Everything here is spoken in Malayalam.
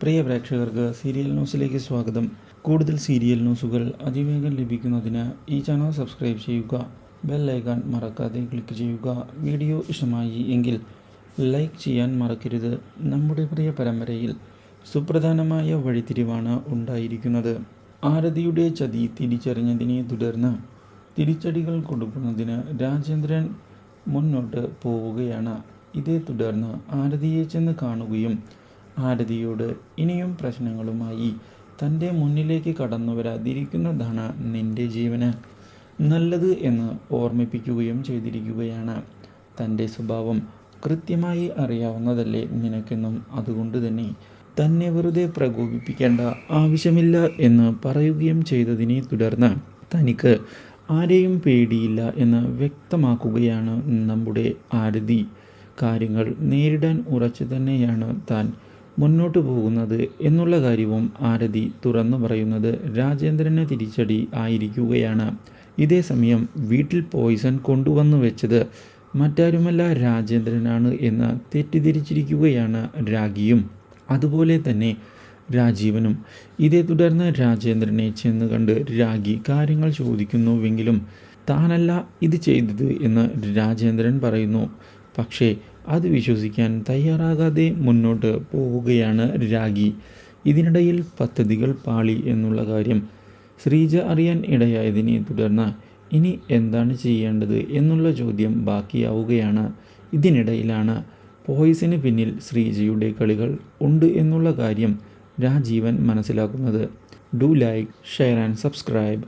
പ്രിയ പ്രേക്ഷകർക്ക് സീരിയൽ ന്യൂസിലേക്ക് സ്വാഗതം. കൂടുതൽ സീരിയൽ ന്യൂസുകൾ അതിവേഗം ലഭിക്കുന്നതിന് ഈ ചാനൽ സബ്സ്ക്രൈബ് ചെയ്യുക. ബെൽ ഐക്കൺ മറക്കാതെ ക്ലിക്ക് ചെയ്യുക. വീഡിയോ ഇഷ്ടമായി എങ്കിൽ ലൈക്ക് ചെയ്യാൻ മറക്കരുത്. നമ്മുടെ പ്രിയ പരമ്പരയിൽ സുപ്രധാനമായ വഴിത്തിരിവാണ് ഉണ്ടായിരിക്കുന്നത്. ആരതിയുടെ ചതി തിരിച്ചറിഞ്ഞതിനെ തുടർന്ന് തിരിച്ചടികൾ കൊടുക്കുന്നതിന് രാജേന്ദ്രൻ മുന്നോട്ട് പോവുകയാണ്. ഇതേ തുടർന്ന് ആരതിയെ ചെന്ന് കാണുകയും ആരതിയോട് ഇനിയും പ്രശ്നങ്ങളുമായി തൻ്റെ മുന്നിലേക്ക് കടന്നു വരാതിരിക്കുന്നതാണ് നിൻ്റെ ജീവന് നല്ലത് എന്ന് ഓർമ്മിപ്പിക്കുകയും ചെയ്തിരിക്കുകയാണ്. തൻ്റെ സ്വഭാവം കൃത്യമായി അറിയാവുന്നതല്ലേ നിനക്കെന്നും, അതുകൊണ്ട് തന്നെ വെറുതെ പ്രകോപിപ്പിക്കേണ്ട ആവശ്യമില്ല എന്ന് പറയുകയും ചെയ്തതിനെ തുടർന്ന് തനിക്ക് ആരെയും പേടിയില്ല എന്ന് വ്യക്തമാക്കുകയാണ് നമ്മുടെ ആരതി. കാര്യങ്ങൾ നേരിടാൻ ഉറച്ചു തന്നെയാണ് താൻ മുന്നോട്ട് പോകുന്നത് എന്നുള്ള കാര്യവും ആരതി തുറന്നു പറയുന്നത് രാജേന്ദ്രന് തിരിച്ചടി ആയിരിക്കുകയാണ്. ഇതേ സമയം വീട്ടിൽ പോയിസൺ കൊണ്ടുവന്നു വെച്ചത് മറ്റാരുമല്ല രാജേന്ദ്രനാണ് എന്ന് തെറ്റിദ്ധരിച്ചിരിക്കുകയാണ് രാഖിയും അതുപോലെ തന്നെ രാജീവനും. ഇതേ തുടർന്ന് രാജേന്ദ്രനെ ചെന്ന് കണ്ട് രാഖി കാര്യങ്ങൾ ചോദിക്കുന്നുവെങ്കിലും താനല്ല ഇത് ചെയ്തത് എന്ന് രാജേന്ദ്രൻ പറയുന്നു. പക്ഷേ അത് വിശ്വസിക്കാൻ തയ്യാറാകാതെ മുന്നോട്ട് പോവുകയാണ് രാഖി. ഇതിനിടയിൽ പദ്ധതികൾ പാളി എന്നുള്ള കാര്യം ശ്രീജ അറിയാൻ ഇടയായതിനെ തുടർന്ന് ഇനി എന്താണ് ചെയ്യേണ്ടത് എന്നുള്ള ചോദ്യം ബാക്കിയാവുകയാണ്. ഇതിനിടയിലാണ് പോയിസിന് പിന്നിൽ ശ്രീജയുടെ കളികൾ ഉണ്ട് എന്നുള്ള കാര്യം രാജീവൻ മനസ്സിലാക്കുന്നത്. Do like, share and subscribe.